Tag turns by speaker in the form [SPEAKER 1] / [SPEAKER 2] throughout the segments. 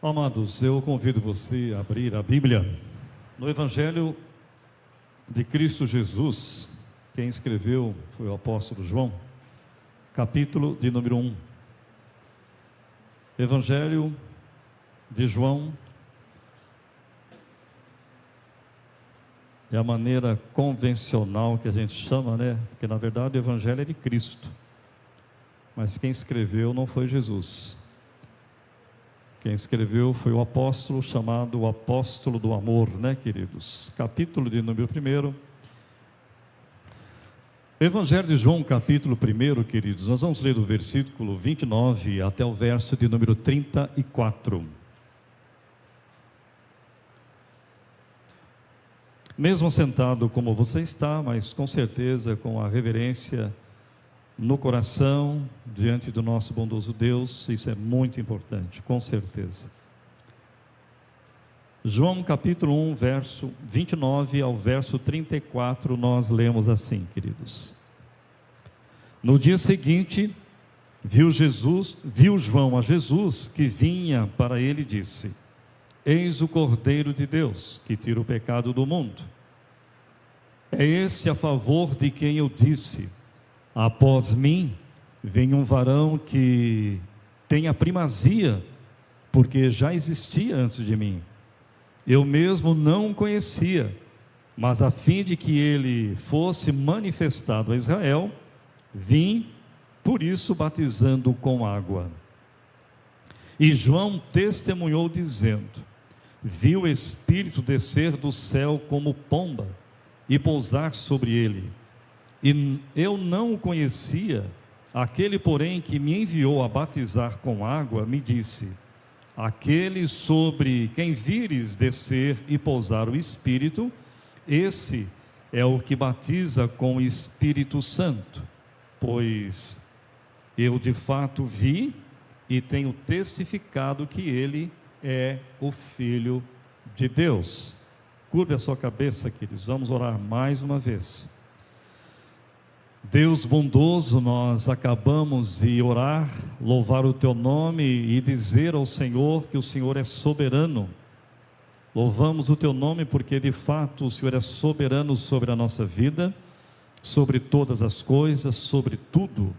[SPEAKER 1] Amados, eu convido você a abrir a Bíblia no Evangelho de Cristo Jesus. Quem escreveu foi o apóstolo João, capítulo de número 1. Evangelho de João é a maneira convencional que a gente chama, né? Porque na verdade o Evangelho é de Cristo, mas quem escreveu não foi Jesus. Quem escreveu foi o apóstolo chamado o apóstolo do amor, né, queridos? Capítulo de número 1. Evangelho de João, capítulo 1, queridos. Nós vamos ler do versículo 29 até o verso de número 34. Mesmo sentado como você está, mas com certeza com a reverência no coração, diante do nosso bondoso Deus, isso é muito importante, com certeza. João capítulo 1, verso 29 ao verso 34, nós lemos assim, queridos. No dia seguinte, viu João a Jesus que vinha para ele e disse: Eis o Cordeiro de Deus, que tira o pecado do mundo. É esse a favor de quem eu disse: após mim vem um varão que tem a primazia, porque já existia antes de mim. Eu mesmo não o conhecia, mas a fim de que ele fosse manifestado a Israel, vim, por isso, batizando com água. E João testemunhou dizendo: vi o Espírito descer do céu como pomba e pousar sobre ele. E eu não o conhecia. Aquele, porém, que me enviou a batizar com água, me disse: aquele sobre quem vires descer e pousar o Espírito, esse é o que batiza com o Espírito Santo. Pois eu de fato vi e tenho testificado que ele é o Filho de Deus. Curve a sua cabeça, queridos, vamos orar mais uma vez. Deus bondoso, nós acabamos de orar, louvar o Teu nome e dizer ao Senhor que o Senhor é soberano. Louvamos o Teu nome porque de fato o Senhor é soberano sobre a nossa vida, sobre todas as coisas, sobre tudo.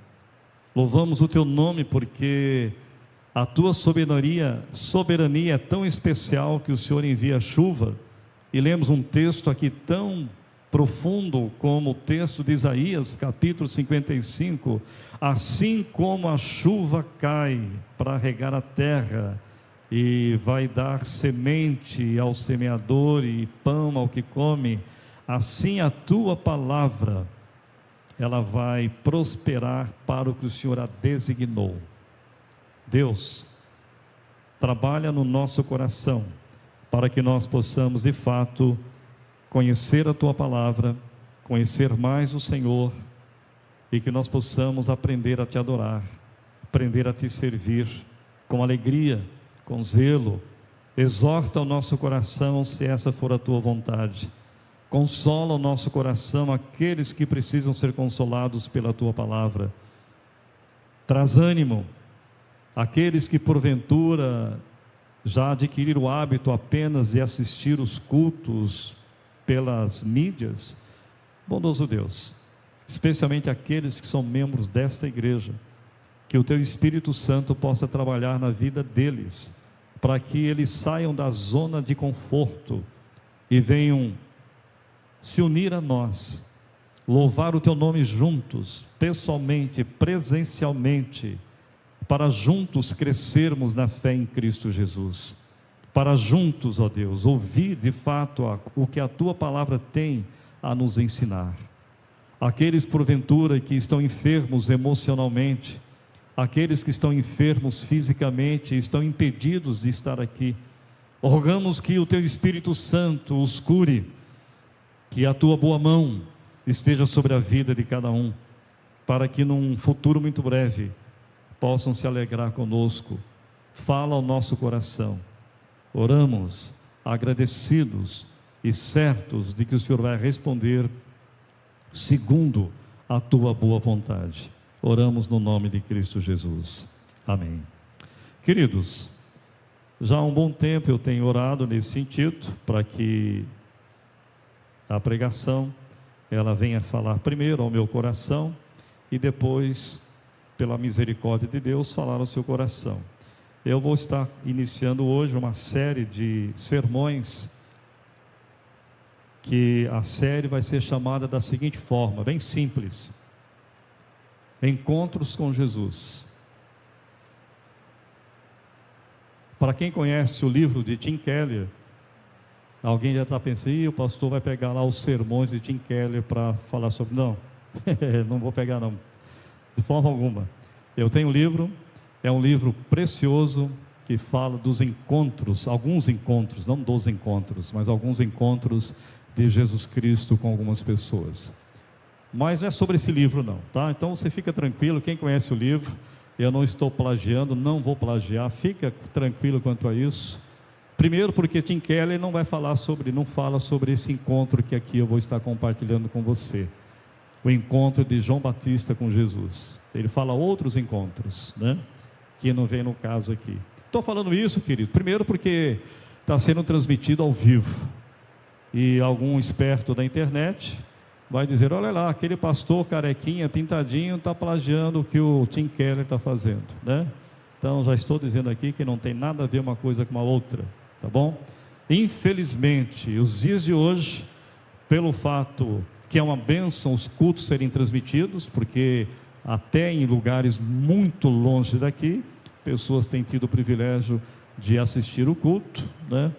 [SPEAKER 1] Louvamos o Teu nome porque a Tua soberania é tão especial que o Senhor envia chuva. E lemos um texto aqui tão profundo como o texto de Isaías, capítulo 55, assim como a chuva cai para regar a terra e vai dar semente ao semeador e pão ao que come, assim a tua palavra, ela vai prosperar para o que o Senhor a designou. Deus, trabalha no nosso coração, para que nós possamos de fato conhecer a Tua palavra, conhecer mais o Senhor, e que nós possamos aprender a Te adorar, aprender a Te servir, com alegria, com zelo. Exorta o nosso coração, se essa for a Tua vontade. Consola o nosso coração, aqueles que precisam ser consolados pela Tua palavra. Traz ânimo, aqueles que porventura já adquiriram o hábito apenas de assistir os cultos pelas mídias. Bondoso Deus, especialmente aqueles que são membros desta igreja, que o Teu Espírito Santo possa trabalhar na vida deles, para que eles saiam da zona de conforto e venham se unir a nós, louvar o Teu nome juntos, pessoalmente, presencialmente, para juntos crescermos na fé em Cristo Jesus. Para juntos, ó Deus, ouvir de fato o que a Tua palavra tem a nos ensinar. Aqueles porventura que estão enfermos emocionalmente, aqueles que estão enfermos fisicamente, estão impedidos de estar aqui, rogamos que o Teu Espírito Santo os cure, que a Tua boa mão esteja sobre a vida de cada um, para que num futuro muito breve possam se alegrar conosco. Fala ao nosso coração. Oramos agradecidos e certos de que o Senhor vai responder segundo a Tua boa vontade. Oramos no nome de Cristo Jesus. Amém. Queridos, Já há um bom tempo eu tenho orado nesse sentido, para que a pregação, ela venha falar primeiro ao meu coração, e depois, pela misericórdia de Deus, falar ao seu coração. Eu vou estar iniciando hoje uma série de sermões, que a série vai ser chamada da seguinte forma, bem simples: Encontros com Jesus. Para quem conhece o livro de Tim Keller, alguém já está pensando, o pastor vai pegar lá os sermões de Tim Keller para falar sobre... Não, não vou pegar não, de forma alguma. Eu tenho um livro, é um livro precioso, que fala dos encontros, alguns encontros, não dos encontros, mas alguns encontros de Jesus Cristo com algumas pessoas. Mas não é sobre esse livro não, tá? Então você fica tranquilo, quem conhece o livro, eu não estou plagiando, não vou plagiar, fica tranquilo quanto a isso. Primeiro porque Tim Keller não fala sobre esse encontro que aqui eu vou estar compartilhando com você. O encontro de João Batista com Jesus. Ele fala outros encontros, né? Que não vem no caso aqui. Estou falando isso, querido, primeiro porque está sendo transmitido ao vivo. E algum esperto da internet vai dizer, olha lá, aquele pastor carequinha, pintadinho, está plagiando o que o Tim Keller está fazendo, né? Então já estou dizendo aqui que não tem nada a ver uma coisa com a outra, tá bom? Infelizmente, os dias de hoje, pelo fato que é uma bênção os cultos serem transmitidos, porque até em lugares muito longe daqui, pessoas têm tido o privilégio de assistir o culto, né?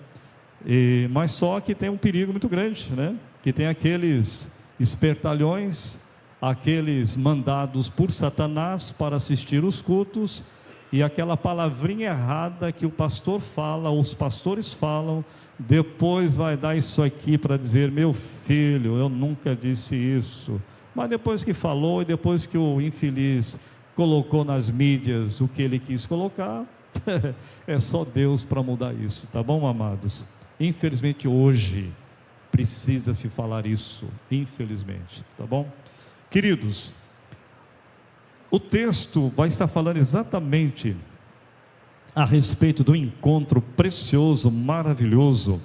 [SPEAKER 1] Mas só que tem um perigo muito grande, né? Que tem aqueles espertalhões, aqueles mandados por Satanás para assistir os cultos, e aquela palavrinha errada que o pastor fala, ou os pastores falam, depois vai dar isso aqui para dizer, meu filho, eu nunca disse isso. Mas depois que falou, e depois que o infeliz colocou nas mídias o que ele quis colocar, é só Deus para mudar isso, tá bom, amados? Infelizmente hoje precisa se falar isso, infelizmente, tá bom? Queridos, o texto vai estar falando exatamente a respeito do encontro precioso, maravilhoso,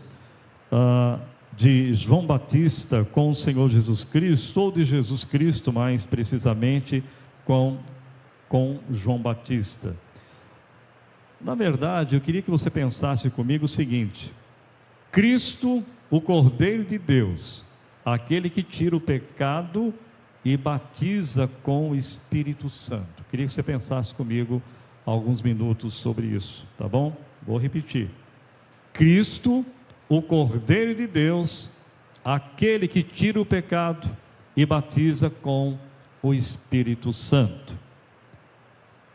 [SPEAKER 1] de João Batista com o Senhor Jesus Cristo, ou de Jesus Cristo mais precisamente com João Batista. Na verdade, eu queria que você pensasse comigo o seguinte: Cristo, o Cordeiro de Deus, aquele que tira o pecado e batiza com o Espírito Santo. Queria que você pensasse comigo alguns minutos sobre isso, tá bom? Vou repetir: Cristo, o Cordeiro de Deus, aquele que tira o pecado e batiza com o Espírito Santo.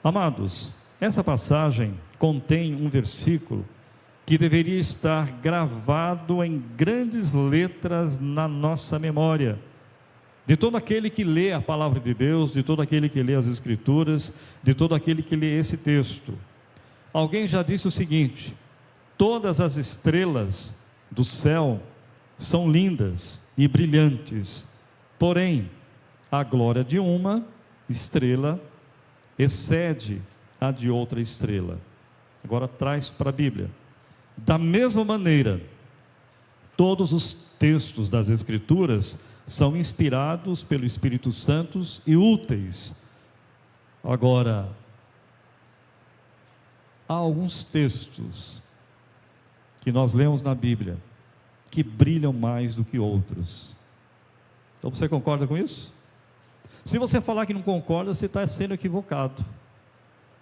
[SPEAKER 1] Amados, essa passagem contém um versículo que deveria estar gravado em grandes letras na nossa memória, de todo aquele que lê a palavra de Deus, de todo aquele que lê as Escrituras, de todo aquele que lê esse texto. Alguém já disse o seguinte: todas as estrelas do céu são lindas e brilhantes, porém, a glória de uma estrela excede a de outra estrela. Agora traz para a Bíblia. Da mesma maneira, todos os textos das Escrituras são inspirados pelo Espírito Santo e úteis. Agora, há alguns textos que nós lemos na Bíblia que brilham mais do que outros. Então você concorda com isso? Se você falar que não concorda, você está sendo equivocado.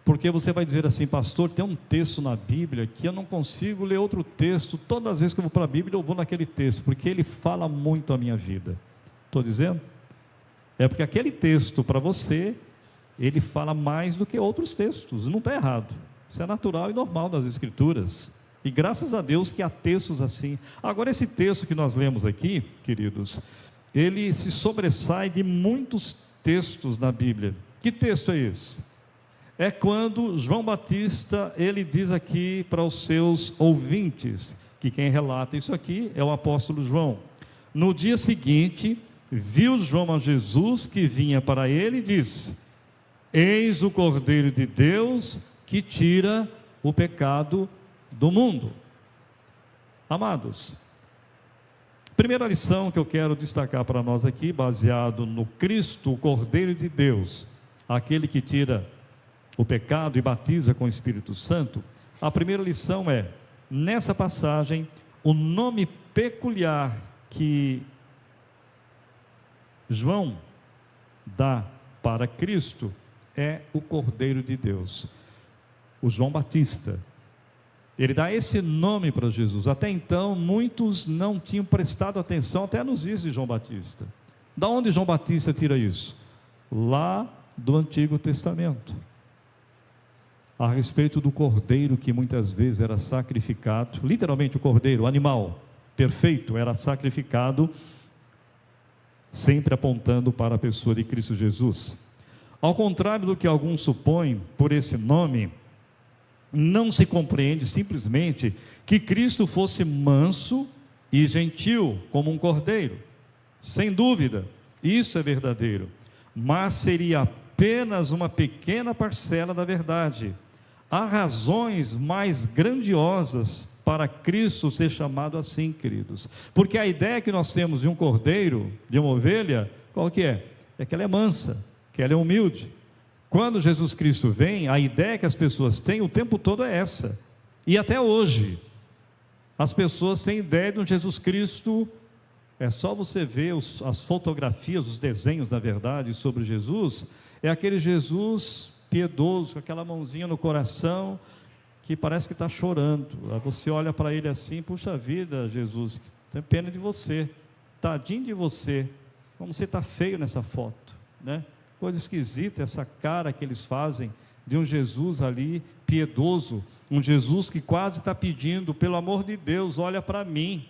[SPEAKER 1] Porque você vai dizer assim: pastor, tem um texto na Bíblia que eu não consigo ler outro texto. Todas as vezes que eu vou para a Bíblia, eu vou naquele texto, porque ele fala muito a minha vida. Estou dizendo? É porque aquele texto para você, ele fala mais do que outros textos. Não está errado. Isso é natural e normal das Escrituras. E graças a Deus que há textos assim. Agora, esse texto que nós lemos aqui, queridos, ele se sobressai de muitos textos na Bíblia. Que texto é esse? É quando João Batista, ele diz aqui para os seus ouvintes, que quem relata isso aqui é o apóstolo João. No dia seguinte, viu João a Jesus que vinha para ele e disse: eis o Cordeiro de Deus que tira o pecado do mundo. Amados, primeira lição que eu quero destacar para nós aqui, baseado no Cristo, o Cordeiro de Deus, aquele que tira o pecado e batiza com o Espírito Santo. A primeira lição é, nessa passagem, o nome peculiar que João dá para Cristo é o Cordeiro de Deus. O João Batista, ele dá esse nome para Jesus. Até então, muitos não tinham prestado atenção até nos dias de João Batista. Da onde João Batista tira isso? Lá do Antigo Testamento, a respeito do cordeiro que muitas vezes era sacrificado, literalmente o cordeiro, o animal perfeito, era sacrificado, sempre apontando para a pessoa de Cristo Jesus. Ao contrário do que alguns supõem por esse nome, não se compreende simplesmente que Cristo fosse manso e gentil como um cordeiro. Sem dúvida, isso é verdadeiro, mas seria apenas uma pequena parcela da verdade. Há razões mais grandiosas para Cristo ser chamado assim, queridos, porque a ideia que nós temos de um cordeiro, de uma ovelha, qual que é? É que ela é mansa, que ela é humilde. Quando Jesus Cristo vem, a ideia que as pessoas têm o tempo todo é essa, e até hoje, as pessoas têm ideia de um Jesus Cristo, é só você ver as fotografias, os desenhos, na verdade, sobre Jesus, é aquele Jesus piedoso, com aquela mãozinha no coração, que parece que está chorando. Você olha para ele assim, puxa vida, Jesus, tenho pena de você, tadinho de você, como você está feio nessa foto, né? Coisa esquisita essa cara que eles fazem de um Jesus ali piedoso, um Jesus que quase está pedindo, pelo amor de Deus, olha para mim.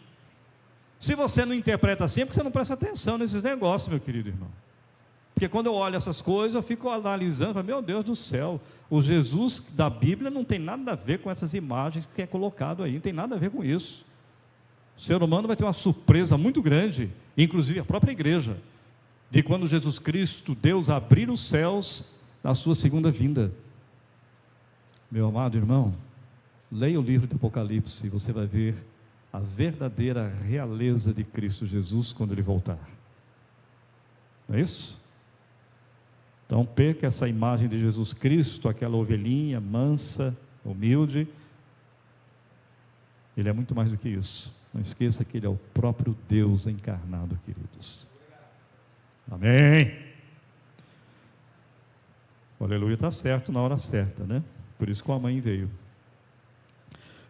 [SPEAKER 1] Se você não interpreta assim, é porque você não presta atenção nesses negócios, meu querido irmão. Porque quando eu olho essas coisas, eu fico analisando, falo, meu Deus do céu, o Jesus da Bíblia não tem nada a ver com essas imagens que é colocado aí, não tem nada a ver com isso. O ser humano vai ter uma surpresa muito grande, inclusive a própria igreja, de quando Jesus Cristo, Deus abrir os céus na sua segunda vinda. Meu amado irmão, leia o livro do Apocalipse e você vai ver a verdadeira realeza de Cristo Jesus quando Ele voltar. Não é isso? Então perca essa imagem de Jesus Cristo, aquela ovelhinha mansa, humilde. Ele é muito mais do que isso. Não esqueça que Ele é o próprio Deus encarnado, queridos. Amém. O aleluia está certo na hora certa, né? Por isso que a mãe veio.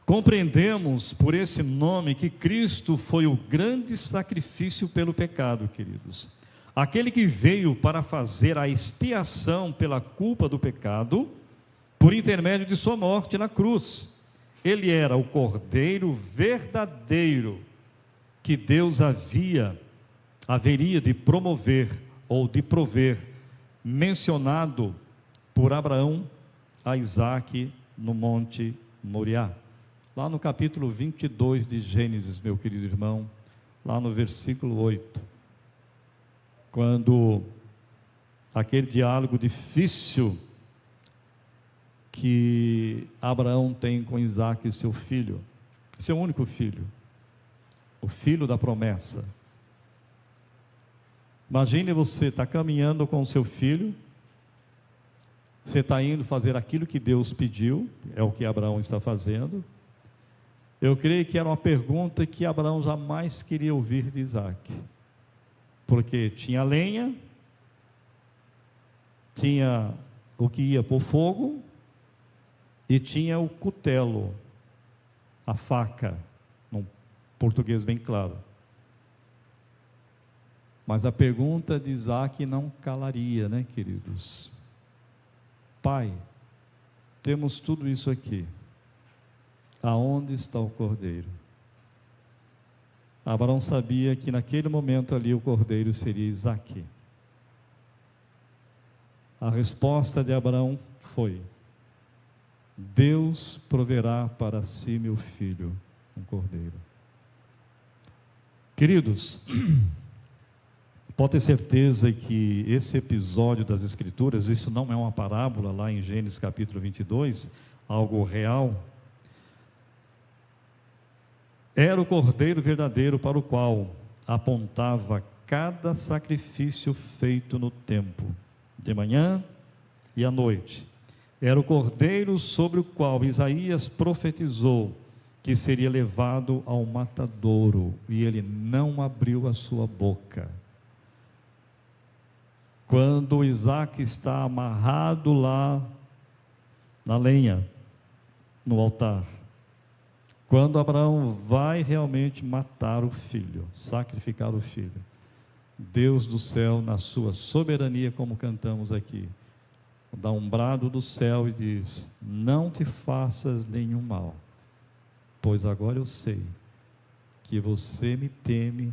[SPEAKER 1] Compreendemos por esse nome que Cristo foi o grande sacrifício pelo pecado, queridos. Aquele que veio para fazer a expiação pela culpa do pecado, por intermédio de sua morte na cruz. Ele era o cordeiro verdadeiro que Deus haveria de promover ou de prover, mencionado por Abraão a Isaque no Monte Moriá. Lá no capítulo 22 de Gênesis, meu querido irmão, lá no versículo 8, quando aquele diálogo difícil que Abraão tem com Isaque, seu filho, seu único filho, o filho da promessa. Imagine você está caminhando com o seu filho, você está indo fazer aquilo que Deus pediu, é o que Abraão está fazendo. Eu creio que era uma pergunta que Abraão jamais queria ouvir de Isaque, porque tinha lenha, tinha o que ia para o fogo, e tinha o cutelo, a faca, num português bem claro. Mas a pergunta de Isaque não calaria, né, queridos? Pai, temos tudo isso aqui, aonde está o cordeiro? Abraão sabia que naquele momento ali o cordeiro seria Isaque. A resposta de Abraão foi: Deus proverá para si, meu filho, um cordeiro. Queridos, pode ter certeza que esse episódio das Escrituras, isso não é uma parábola lá em Gênesis capítulo 22, algo real. Era o cordeiro verdadeiro para o qual apontava cada sacrifício feito no templo, de manhã e à noite. Era o cordeiro sobre o qual Isaías profetizou que seria levado ao matadouro, e ele não abriu a sua boca. Quando Isaac está amarrado lá na lenha, no altar, quando Abraão vai realmente matar o filho, sacrificar o filho, Deus do céu, na sua soberania, como cantamos aqui, dá um brado do céu e diz: não te faças nenhum mal, pois agora eu sei que você me teme,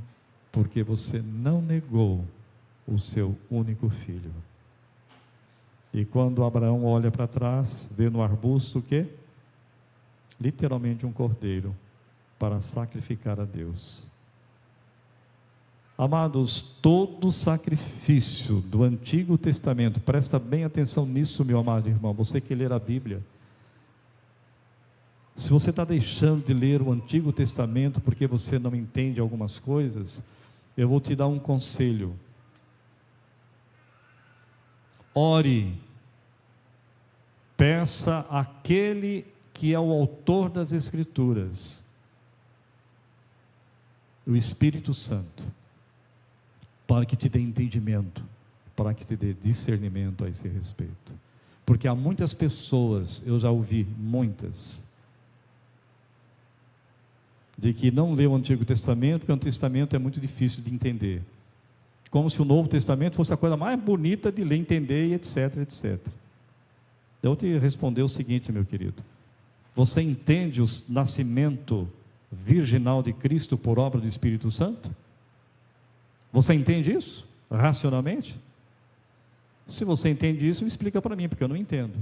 [SPEAKER 1] porque você não negou o seu único filho. E quando Abraão olha para trás, vê no arbusto o quê? Literalmente um cordeiro para sacrificar a Deus. Amados, todo sacrifício do Antigo Testamento, presta bem atenção nisso, meu amado irmão, você que ler a Bíblia, se você está deixando de ler o Antigo Testamento porque você não entende algumas coisas, eu vou te dar um conselho: ore, peça àquele que é o autor das Escrituras, o Espírito Santo, para que te dê entendimento, para que te dê discernimento a esse respeito. Porque há muitas pessoas, eu já ouvi muitas, de que não lê o Antigo Testamento, porque o Antigo Testamento é muito difícil de entender, como se o Novo Testamento fosse a coisa mais bonita de ler, entender e etc, etc. Eu te responder o seguinte, meu querido: você entende o nascimento virginal de Cristo por obra do Espírito Santo? Você entende isso racionalmente? Se você entende isso, me explica para mim, porque eu não entendo.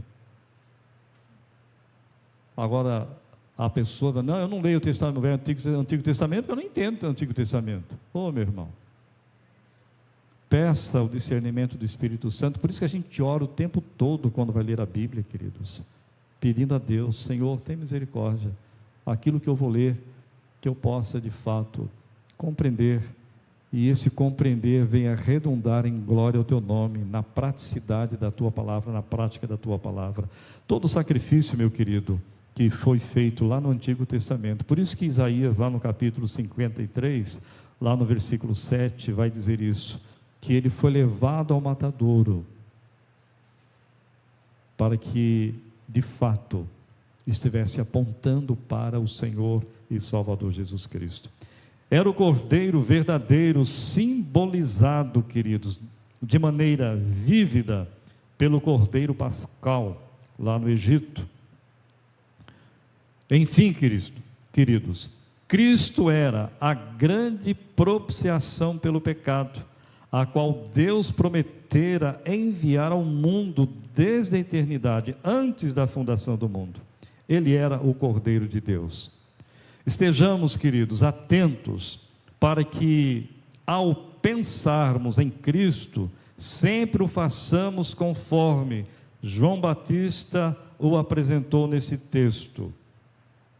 [SPEAKER 1] Agora, a pessoa fala: não, eu não leio o Antigo Testamento, porque eu não entendo o Antigo Testamento. Ô, meu irmão, peça o discernimento do Espírito Santo. Por isso que a gente ora o tempo todo quando vai ler a Bíblia, queridos, pedindo a Deus: Senhor, tem misericórdia, aquilo que eu vou ler, que eu possa de fato compreender, e esse compreender venha redundar em glória ao teu nome, na praticidade da tua palavra, na prática da tua palavra. Todo sacrifício, meu querido, que foi feito lá no Antigo Testamento, por isso que Isaías, lá no capítulo 53, lá no versículo 7, vai dizer isso, que ele foi levado ao matadouro, para que de fato estivesse apontando para o Senhor e Salvador Jesus Cristo. Era o cordeiro verdadeiro, simbolizado, queridos, de maneira vívida pelo cordeiro pascal lá no Egito. Enfim, queridos, Cristo era a grande propiciação pelo pecado, a qual Deus prometera enviar ao mundo desde a eternidade, antes da fundação do mundo. Ele era o Cordeiro de Deus. Estejamos, queridos, atentos para que, ao pensarmos em Cristo, sempre o façamos conforme João Batista o apresentou nesse texto: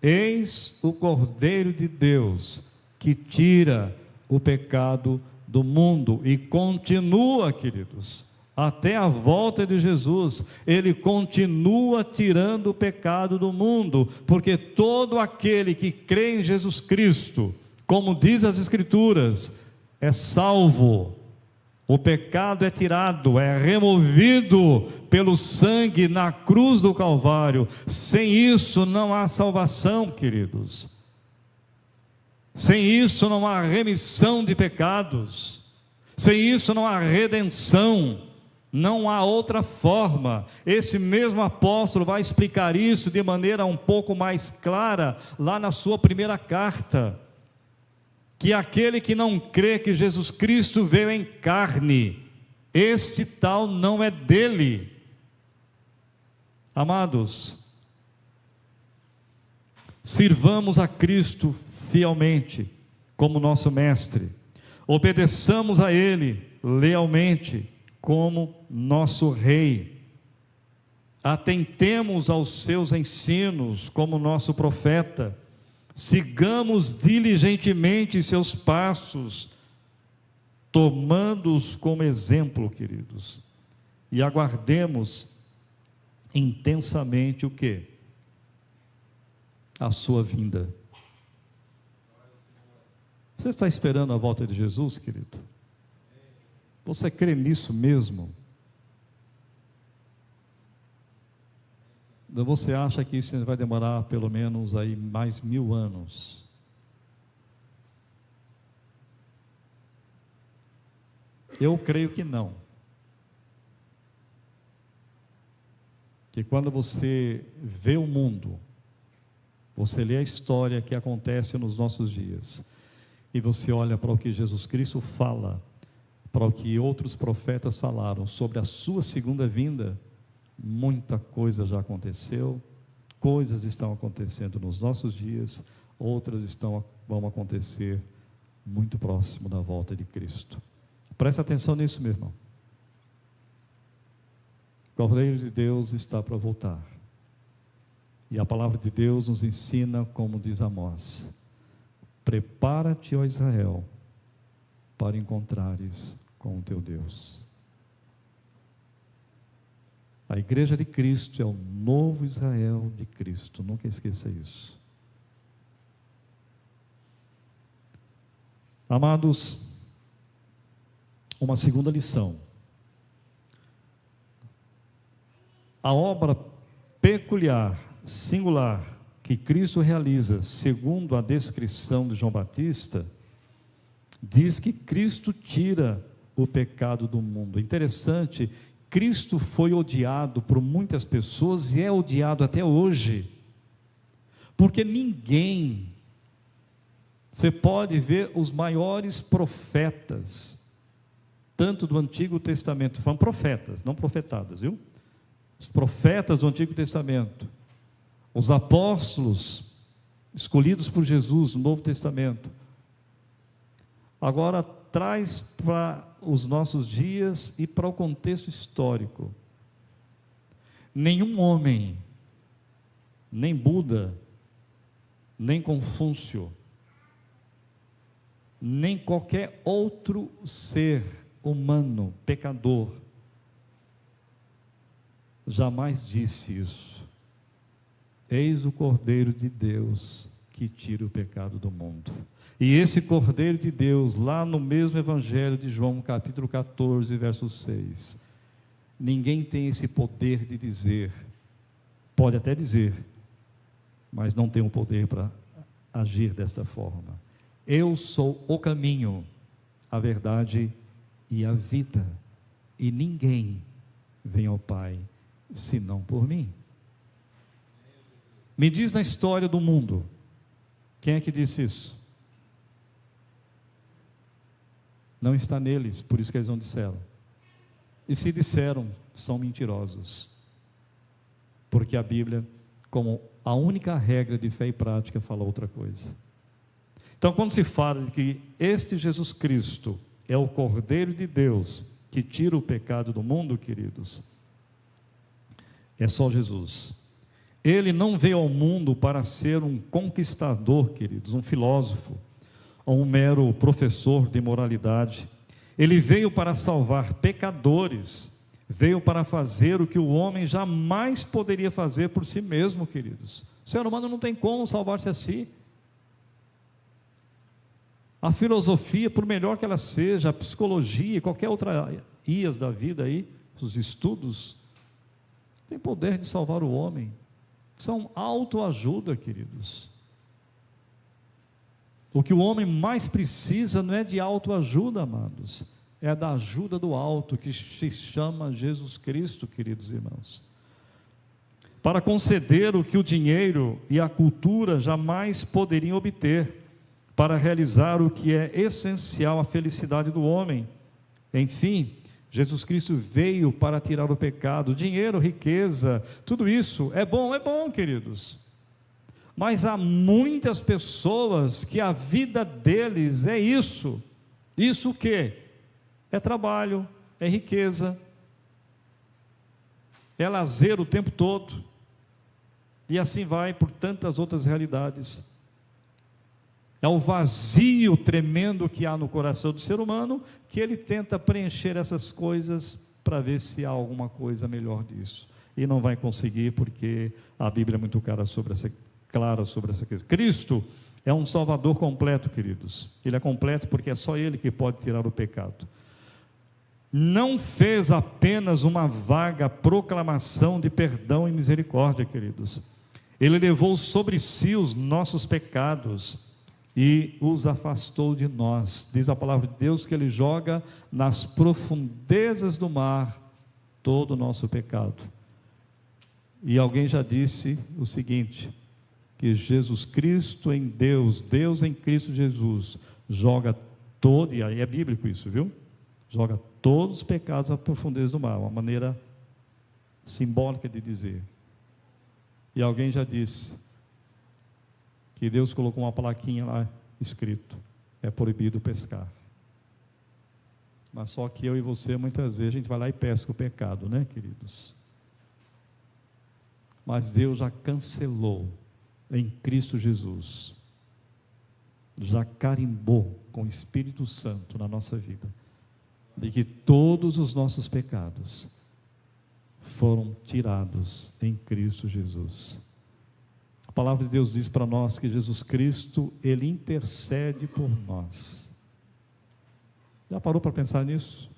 [SPEAKER 1] eis o Cordeiro de Deus que tira o pecado do mundo. E continua, queridos, até a volta de Jesus, ele continua tirando o pecado do mundo, porque todo aquele que crê em Jesus Cristo, como diz as Escrituras, é salvo. O pecado é tirado, é removido pelo sangue na cruz do Calvário. Sem isso não há salvação, queridos. Sem isso não há remissão de pecados. Sem isso não há redenção. Não há outra forma. Esse mesmo apóstolo vai explicar isso de maneira um pouco mais clara lá na sua primeira carta, que aquele que não crê que Jesus Cristo veio em carne, este tal não é dele. Amados, sirvamos a Cristo fielmente como nosso mestre, obedeçamos a Ele lealmente como nosso Rei, atentemos aos seus ensinos como nosso profeta, Sigamos diligentemente seus passos, tomando-os como exemplo, queridos, e aguardemos intensamente o quê? A sua vinda. Você está esperando a volta de Jesus, querido? Você crê nisso mesmo? Você acha que isso vai demorar pelo menos aí mais 1000 anos? Eu creio que não. Que quando você vê o mundo, você lê a história que acontece nos nossos dias, e você olha para o que Jesus Cristo fala, para o que outros profetas falaram sobre a sua segunda vinda, muita coisa já aconteceu, coisas estão acontecendo nos nossos dias, outras vão acontecer muito próximo da volta de Cristo. Preste atenção nisso, meu irmão. O Cordeiro de Deus está para voltar. E a palavra de Deus nos ensina, como diz Amós: prepara-te, ó Israel, para encontrares com o teu Deus. A igreja de Cristo é o novo Israel de Cristo, nunca esqueça isso. Amados, uma segunda lição. A obra peculiar, singular, que Cristo realiza, segundo a descrição de João Batista, diz que Cristo tira o pecado do mundo. Interessante, Cristo foi odiado por muitas pessoas e é odiado até hoje, porque ninguém, você pode ver os maiores profetas, tanto do Antigo Testamento, foram profetas, não profetadas, viu? Os profetas do Antigo Testamento, os apóstolos escolhidos por Jesus no Novo Testamento. Agora traz para os nossos dias e para o contexto histórico. Nenhum homem, nem Buda, nem Confúcio, nem qualquer outro ser humano, pecador, jamais disse isso. Eis o Cordeiro de Deus que tira o pecado do mundo. E esse Cordeiro de Deus, lá no mesmo Evangelho de João, capítulo 14, verso 6, ninguém tem esse poder de dizer, pode até dizer, mas não tem o poder para agir desta forma. Eu sou o caminho, a verdade e a vida, e ninguém vem ao Pai senão por mim. Me diz na história do mundo, quem é que disse isso? Não está neles, por isso que eles não disseram. E se disseram, são mentirosos. Porque a Bíblia, como a única regra de fé e prática, fala outra coisa. Então, quando se fala de que este Jesus Cristo é o Cordeiro de Deus que tira o pecado do mundo, queridos, é só Jesus. Ele não veio ao mundo para ser um conquistador, queridos, um filósofo, ou um mero professor de moralidade. Ele veio para salvar pecadores, veio para fazer o que o homem jamais poderia fazer por si mesmo, queridos. O ser humano não tem como salvar-se a si. A filosofia, por melhor que ela seja, a psicologia, qualquer outra ias da vida aí, os estudos, tem poder de salvar o homem. São autoajuda, queridos. O que o homem mais precisa não é de autoajuda, amados, é da ajuda do alto, que se chama Jesus Cristo, queridos irmãos. Para conceder o que o dinheiro e a cultura jamais poderiam obter, para realizar o que é essencial à felicidade do homem. Enfim, Jesus Cristo veio para tirar o pecado. Dinheiro, riqueza, tudo isso é bom, queridos. Mas há muitas pessoas que a vida deles é isso. Isso o quê? É trabalho, é riqueza, é lazer o tempo todo. E assim vai por tantas outras realidades. É o vazio tremendo que há no coração do ser humano, que ele tenta preencher essas coisas para ver se há alguma coisa melhor disso. E não vai conseguir, porque a Bíblia é muito clara sobre essa questão. Cristo é um Salvador completo, queridos. Ele é completo porque é só Ele que pode tirar o pecado. Não fez apenas uma vaga proclamação de perdão e misericórdia, queridos. Ele levou sobre si os nossos pecados e os afastou de nós. Diz a palavra de Deus que Ele joga nas profundezas do mar todo o nosso pecado. E alguém já disse o seguinte, que Jesus Cristo em Deus, Deus em Cristo Jesus, joga todo, e aí é bíblico isso, viu? Joga todos os pecados à profundeza do mar, uma maneira simbólica de dizer. E alguém já disse que Deus colocou uma plaquinha lá escrito, é proibido pescar. Mas só que eu e você, muitas vezes, a gente vai lá e pesca o pecado, né, queridos? Mas Deus já cancelou em Cristo Jesus, já carimbou com o Espírito Santo na nossa vida, de que todos os nossos pecados foram tirados em Cristo Jesus. A palavra de Deus diz para nós que Jesus Cristo, Ele intercede por nós. Já parou para pensar nisso?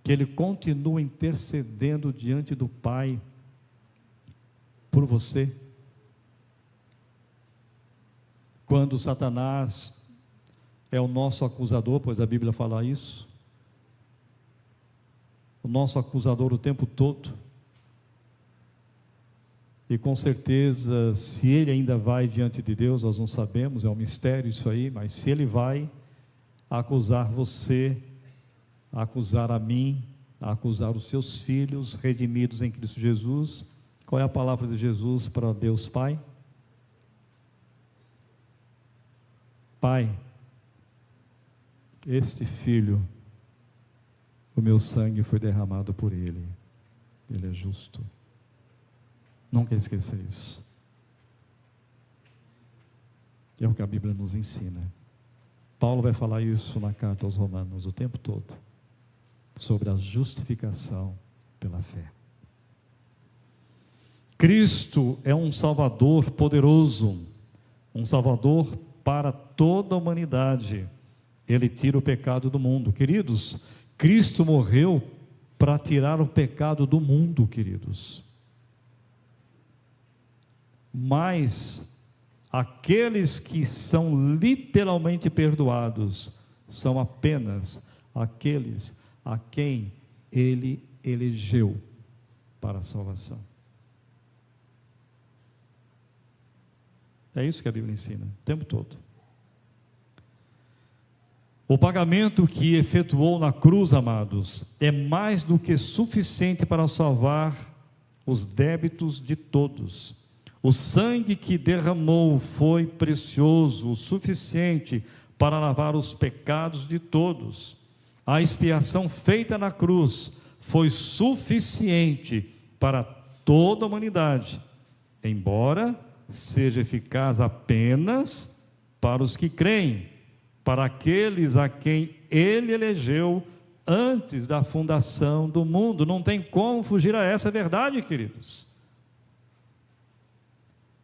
[SPEAKER 1] Que Ele continua intercedendo diante do Pai por você. Quando Satanás é o nosso acusador, pois a Bíblia fala isso, o nosso acusador o tempo todo, e com certeza, se ele ainda vai diante de Deus, nós não sabemos, é um mistério isso aí, mas se ele vai acusar você, acusar a mim, acusar os seus filhos redimidos em Cristo Jesus, qual é a palavra de Jesus para Deus Pai? Pai, este filho, o meu sangue foi derramado por ele é justo. Nunca esqueça isso. É o que a Bíblia nos ensina. Paulo vai falar isso na carta aos Romanos o tempo todo, sobre a justificação pela fé. Cristo é um Salvador poderoso, um Salvador para toda a humanidade. Ele tira o pecado do mundo. Queridos, Cristo morreu para tirar o pecado do mundo, queridos. Mas aqueles que são literalmente perdoados são apenas aqueles a quem Ele elegeu para a salvação. É isso que a Bíblia ensina, o tempo todo. O pagamento que efetuou na cruz, amados, é mais do que suficiente para salvar os débitos de todos. O sangue que derramou foi precioso, o suficiente para lavar os pecados de todos. A expiação feita na cruz foi suficiente para toda a humanidade, embora seja eficaz apenas para os que creem, para aqueles a quem Ele elegeu antes da fundação do mundo. Não tem como fugir a essa verdade, queridos.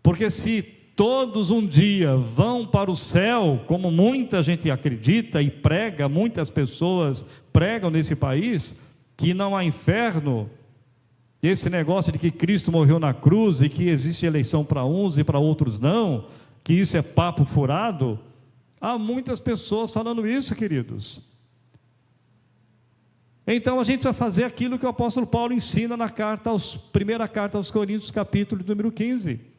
[SPEAKER 1] Porque se todos um dia vão para o céu, como muita gente acredita e prega, muitas pessoas pregam nesse país, que não há inferno, esse negócio de que Cristo morreu na cruz e que existe eleição para uns e para outros não, que isso é papo furado, há muitas pessoas falando isso, queridos. Então a gente vai fazer aquilo que o apóstolo Paulo ensina na primeira carta aos Coríntios, capítulo número 15.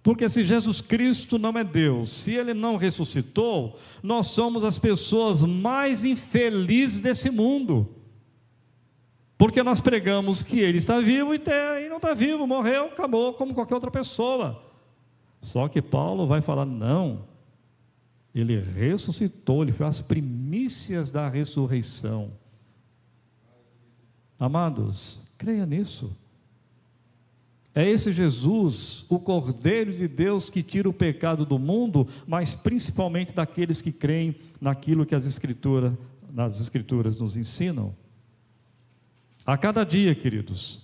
[SPEAKER 1] Porque se Jesus Cristo não é Deus, se Ele não ressuscitou, nós somos as pessoas mais infelizes desse mundo. Porque nós pregamos que Ele está vivo e não está vivo, morreu, acabou, como qualquer outra pessoa. Só que Paulo vai falar, não, Ele ressuscitou, Ele foi as primícias da ressurreição. Amados, creia nisso. É esse Jesus, o Cordeiro de Deus, que tira o pecado do mundo, mas principalmente daqueles que creem naquilo que nas Escrituras nos ensinam. A cada dia, queridos,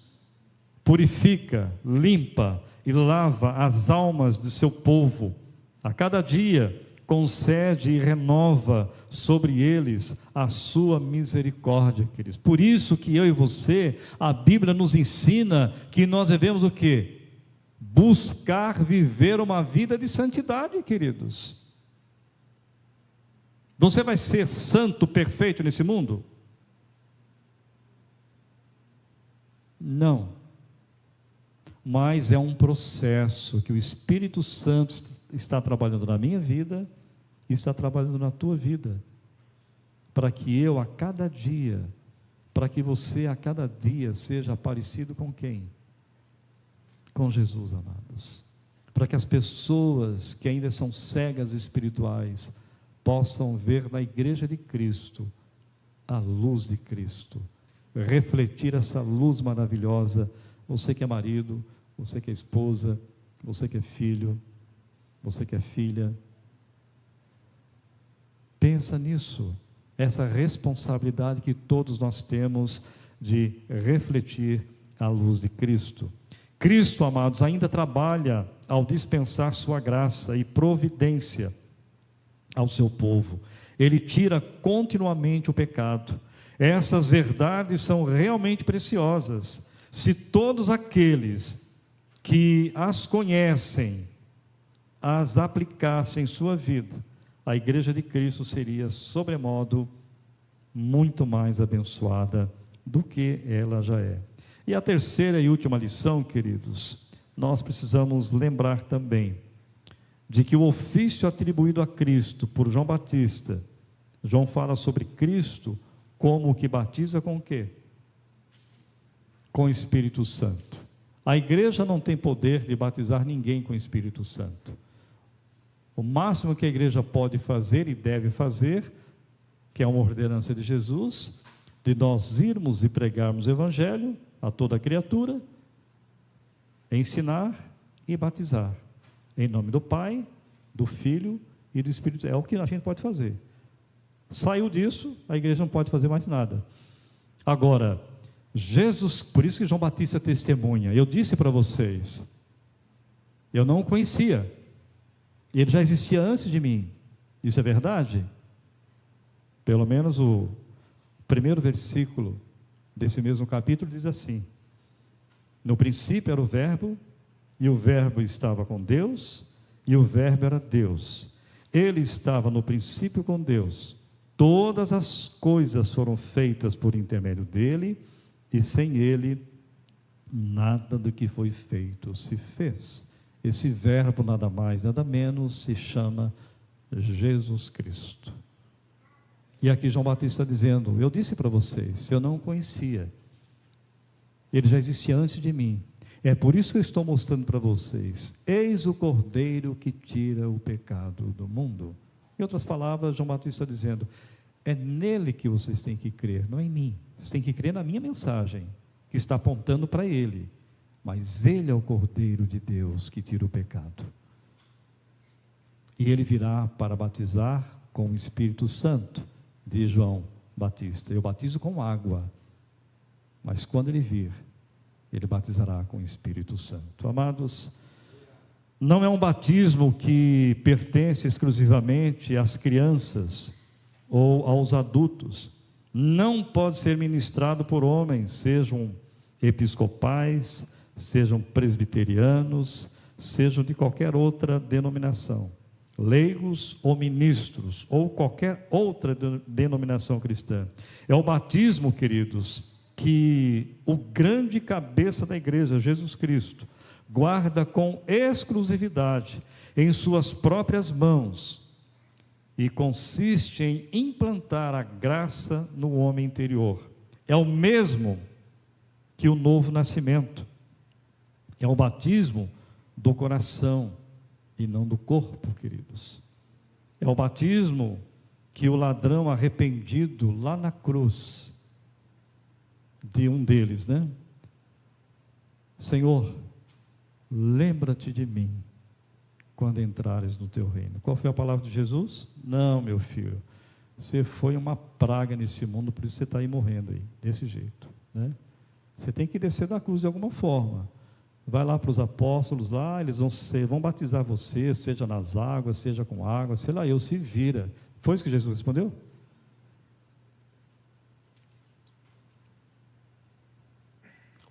[SPEAKER 1] purifica, limpa e lava as almas de seu povo. A cada dia concede e renova sobre eles a sua misericórdia, queridos. Por isso que eu e você, a Bíblia nos ensina que nós devemos o quê? Buscar viver uma vida de santidade, queridos. Você vai ser santo, perfeito nesse mundo? Não. Mas é um processo que o Espírito Santo está trabalhando na minha vida e está trabalhando na tua vida, para que eu a cada dia, para que você a cada dia seja parecido com quem? Com Jesus, amados. Para que as pessoas que ainda são cegas espirituais possam ver na igreja de Cristo a luz de Cristo, refletir essa luz maravilhosa. Você que é marido, você que é esposa, você que é filho, você que é filha, pensa nisso, essa responsabilidade que todos nós temos de refletir a luz de Cristo. Cristo, amados, ainda trabalha ao dispensar sua graça e providência ao seu povo. Ele tira continuamente o pecado. Essas verdades são realmente preciosas. Se todos aqueles que as conhecem as aplicassem em sua vida, a igreja de Cristo seria sobremodo muito mais abençoada do que ela já é. E a terceira e última lição, queridos, nós precisamos lembrar também de que o ofício atribuído a Cristo por João Batista, João fala sobre Cristo como o que batiza com o quê? Com o Espírito Santo. A igreja não tem poder de batizar ninguém com o Espírito Santo. O máximo que a igreja pode fazer e deve fazer, que é uma ordenança de Jesus, de nós irmos e pregarmos o Evangelho a toda criatura, ensinar e batizar, em nome do Pai, do Filho e do Espírito. É o que a gente pode fazer. Saiu disso, a igreja não pode fazer mais nada. Agora, Jesus, por isso que João Batista testemunha, eu disse para vocês, eu não o conhecia, ele já existia antes de mim, isso é verdade? Pelo menos o primeiro versículo desse mesmo capítulo diz assim: no princípio era o Verbo, e o Verbo estava com Deus, e o Verbo era Deus. Ele estava no princípio com Deus. Todas as coisas foram feitas por intermédio dele, e sem ele nada do que foi feito se fez. Esse Verbo, nada mais, nada menos, se chama Jesus Cristo. E aqui João Batista está dizendo, eu disse para vocês, eu não o conhecia, ele já existia antes de mim, é por isso que eu estou mostrando para vocês, eis o Cordeiro que tira o pecado do mundo. Em outras palavras, João Batista está dizendo, é nele que vocês têm que crer, não em mim, vocês têm que crer na minha mensagem, que está apontando para ele, mas ele é o Cordeiro de Deus que tira o pecado, e ele virá para batizar com o Espírito Santo, diz João Batista, eu batizo com água, mas quando ele vir, ele batizará com o Espírito Santo. Amados, não é um batismo que pertence exclusivamente às crianças ou aos adultos, não pode ser ministrado por homens, sejam episcopais, sejam presbiterianos, sejam de qualquer outra denominação, leigos ou ministros, ou qualquer outra denominação cristã. É o batismo, queridos, que o grande cabeça da igreja, Jesus Cristo, guarda com exclusividade em suas próprias mãos, e consiste em implantar a graça no homem interior. É o mesmo que o novo nascimento, é o batismo do coração e não do corpo, queridos. É o batismo que o ladrão arrependido lá na cruz, de um deles, Senhor, lembra-te de mim quando entrares no teu reino. Qual foi a palavra de Jesus? Não, meu filho, você foi uma praga nesse mundo, por isso você está aí morrendo aí, desse jeito, né? Você tem que descer da cruz de alguma forma. Vai lá para os apóstolos lá, eles vão batizar você, seja nas águas, seja com água, sei lá, se vira. Foi isso que Jesus respondeu?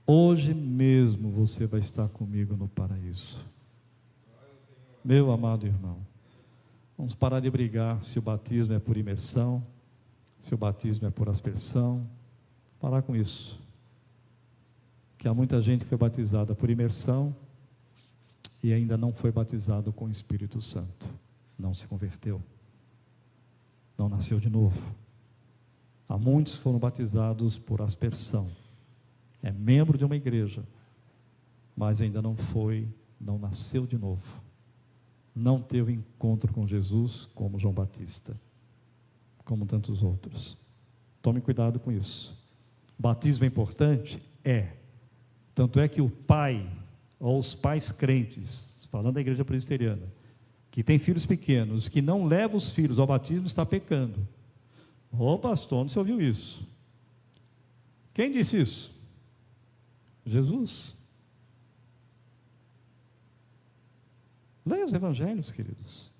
[SPEAKER 1] Hoje mesmo você vai estar comigo no paraíso. Meu amado irmão, vamos parar de brigar se o batismo é por imersão, se o batismo é por aspersão. Parar com isso. Que há muita gente que foi batizada por imersão e ainda não foi batizado com o Espírito Santo. Não se converteu. Não nasceu de novo. Há muitos que foram batizados por aspersão. É membro de uma igreja, mas ainda não nasceu de novo. Não teve encontro com Jesus como João Batista, como tantos outros. Tome cuidado com isso. Batismo é importante? É. Tanto é que o pai, ou os pais crentes, falando da igreja presbiteriana, que tem filhos pequenos, que não leva os filhos ao batismo, está pecando. Ô pastor, onde você ouviu isso? Quem disse isso? Jesus. Leia os evangelhos, queridos.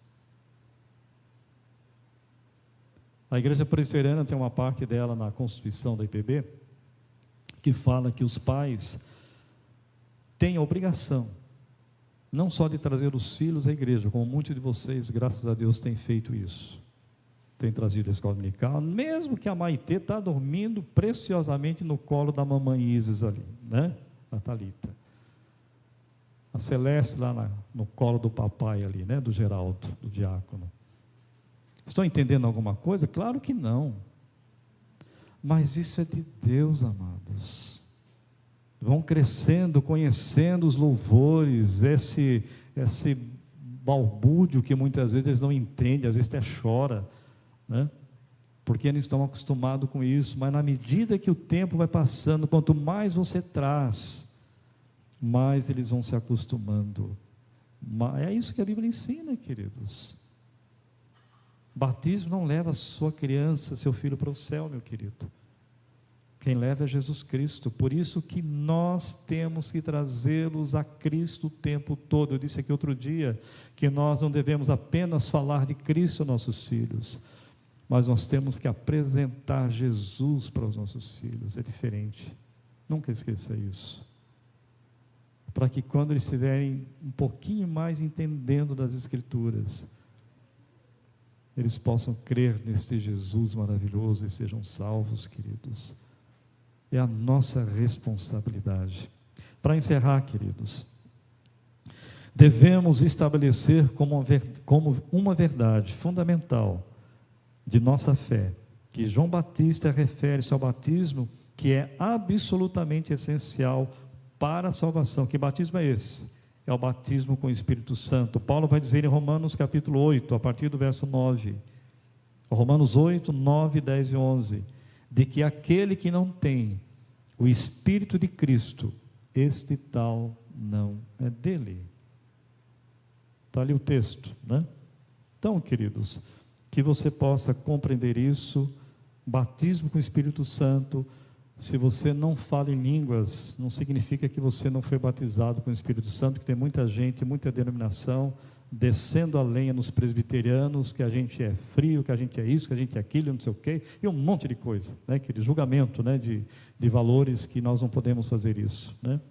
[SPEAKER 1] A igreja presbiteriana tem uma parte dela na Constituição da IPB, que fala que os pais têm a obrigação, não só de trazer os filhos à igreja, como muitos de vocês, graças a Deus, têm feito isso. Tem trazido a escola dominical, mesmo que a Maitê está dormindo preciosamente no colo da mamãe Isis ali, né? A Thalita. A Celeste lá no colo do papai ali, né? Do Geraldo, do diácono. Estão entendendo alguma coisa? Claro que não. Mas isso é de Deus, amados. Vão crescendo, conhecendo os louvores, esse balbúrdio que muitas vezes eles não entendem, às vezes até chora, né? Porque eles estão acostumados com isso, mas na medida que o tempo vai passando, quanto mais você traz, mais eles vão se acostumando. É isso que a Bíblia ensina, queridos. Batismo não leva a sua criança, seu filho para o céu, meu querido. Quem leva é Jesus Cristo. Por isso que nós temos que trazê-los a Cristo o tempo todo. Eu disse aqui outro dia que nós não devemos apenas falar de Cristo aos nossos filhos, mas nós temos que apresentar Jesus para os nossos filhos. É diferente. Nunca esqueça isso. Para que quando eles estiverem um pouquinho mais entendendo das Escrituras, eles possam crer neste Jesus maravilhoso e sejam salvos, queridos. É a nossa responsabilidade. Para encerrar, queridos, devemos estabelecer como uma verdade fundamental de nossa fé, que João Batista refere-se ao batismo que é absolutamente essencial para a salvação. Que batismo é esse? É o batismo com o Espírito Santo. Paulo vai dizer em Romanos capítulo 8, a partir do verso 9, Romanos 8, 9, 10 e 11, de que aquele que não tem o Espírito de Cristo, este tal não é dele. Está ali o texto, né? Então, queridos, que você possa compreender isso. Batismo com o Espírito Santo. Se você não fala em línguas, não significa que você não foi batizado com o Espírito Santo, que tem muita gente, muita denominação, descendo a lenha nos presbiterianos, que a gente é frio, que a gente é isso, que a gente é aquilo, não sei o quê, e um monte de coisa, né? Aquele julgamento, né? de valores, que nós não podemos fazer isso, né?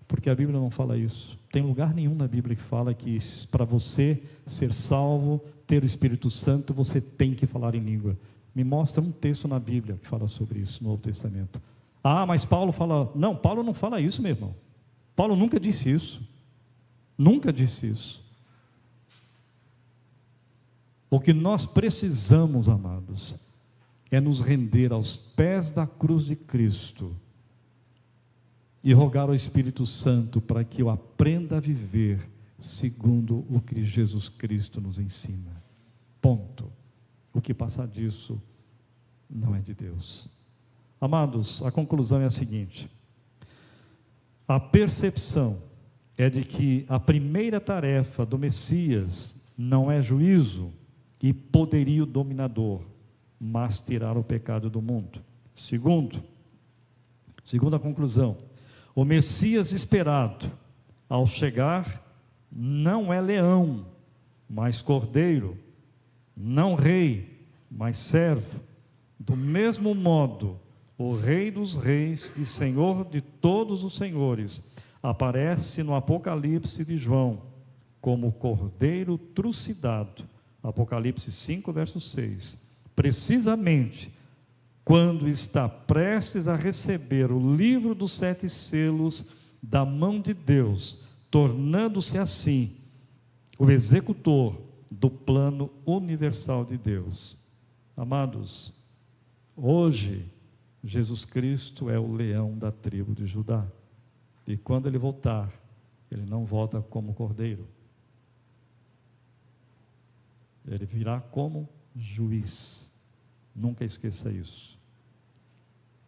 [SPEAKER 1] Porque a Bíblia não fala isso. Tem lugar nenhum na Bíblia que fala que para você ser salvo, ter o Espírito Santo, você tem que falar em língua. Me mostra um texto na Bíblia que fala sobre isso, no Novo Testamento. Ah, mas Paulo fala... Não, Paulo não fala isso, meu irmão. Paulo nunca disse isso. Nunca disse isso. O que nós precisamos, amados, é nos render aos pés da cruz de Cristo e rogar ao Espírito Santo para que eu aprenda a viver segundo o que Jesus Cristo nos ensina. Ponto. O que passar disso não é de Deus. Amados, a conclusão é a seguinte: a percepção é de que a primeira tarefa do Messias não é juízo e poderio dominador, mas tirar o pecado do mundo. Segunda conclusão, o Messias esperado, ao chegar, não é leão, mas cordeiro, não rei, mas servo. Do mesmo modo, o Rei dos Reis e Senhor de todos os senhores aparece no Apocalipse de João como cordeiro trucidado, Apocalipse 5, verso 6, precisamente quando está prestes a receber o livro dos 7 selos da mão de Deus, tornando-se assim o executor do plano universal de Deus. Amados, hoje Jesus Cristo é o leão da tribo de Judá, e quando ele voltar, ele não volta como cordeiro, ele virá como juiz. Nunca esqueça isso.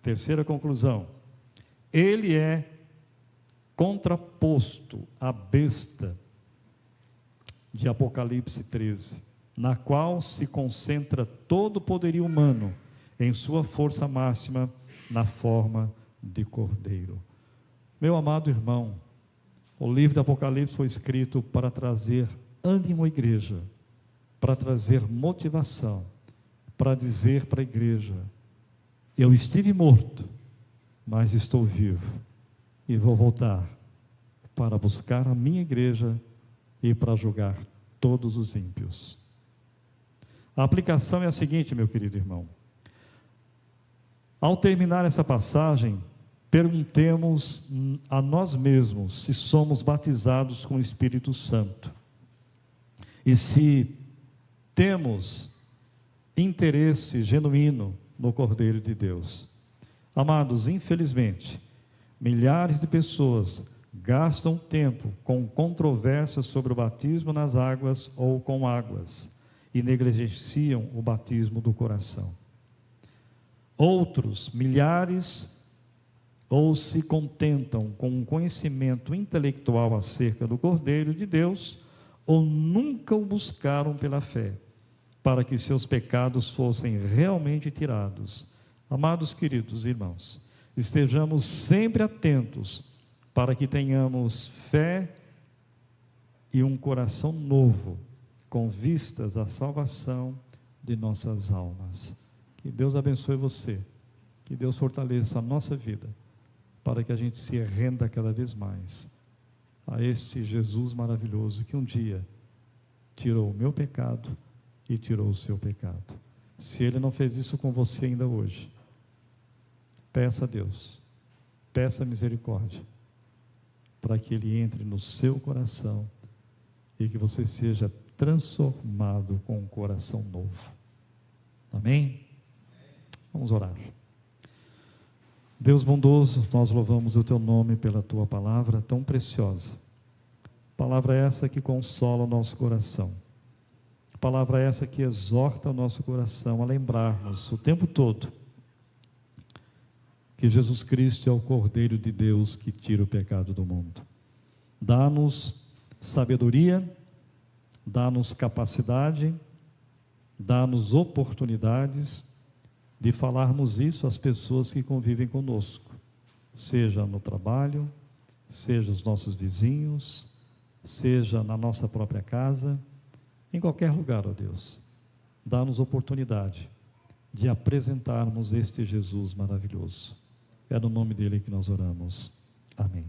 [SPEAKER 1] Terceira conclusão, ele é contraposto à besta de Apocalipse 13, na qual se concentra todo o poderio humano em sua força máxima, na forma de cordeiro. Meu amado irmão, o livro do Apocalipse foi escrito para trazer ânimo à igreja, para trazer motivação, para dizer para a igreja: eu estive morto, mas estou vivo, e vou voltar para buscar a minha igreja e para julgar todos os ímpios. A aplicação é a seguinte, meu querido irmão. Ao terminar essa passagem, perguntemos a nós mesmos se somos batizados com o Espírito Santo e se temos interesse genuíno no Cordeiro de Deus. Amados, infelizmente, milhares de pessoas gastam tempo com controvérsias sobre o batismo nas águas ou com águas e negligenciam o batismo do coração. Outros, milhares, ou se contentam com um conhecimento intelectual acerca do Cordeiro de Deus, ou nunca o buscaram pela fé, para que seus pecados fossem realmente tirados. Amados queridos irmãos, estejamos sempre atentos para que tenhamos fé e um coração novo, com vistas à salvação de nossas almas. Que Deus abençoe você, que Deus fortaleça a nossa vida, para que a gente se renda cada vez mais a este Jesus maravilhoso, que um dia tirou o meu pecado e tirou o seu pecado. Se Ele não fez isso com você ainda hoje, peça a Deus, peça misericórdia, para que Ele entre no seu coração e que você seja transformado com um coração novo. Amém? Vamos orar. Deus bondoso, nós louvamos o Teu nome pela Tua palavra tão preciosa. Palavra essa que consola o nosso coração. Palavra essa que exorta o nosso coração a lembrarmos o tempo todo que Jesus Cristo é o Cordeiro de Deus que tira o pecado do mundo. Dá-nos sabedoria, dá-nos capacidade, dá-nos oportunidades de falarmos isso às pessoas que convivem conosco, seja no trabalho, seja os nossos vizinhos, seja na nossa própria casa, em qualquer lugar, ó Deus. Dá-nos oportunidade de apresentarmos este Jesus maravilhoso. É no nome dele que nós oramos. Amém.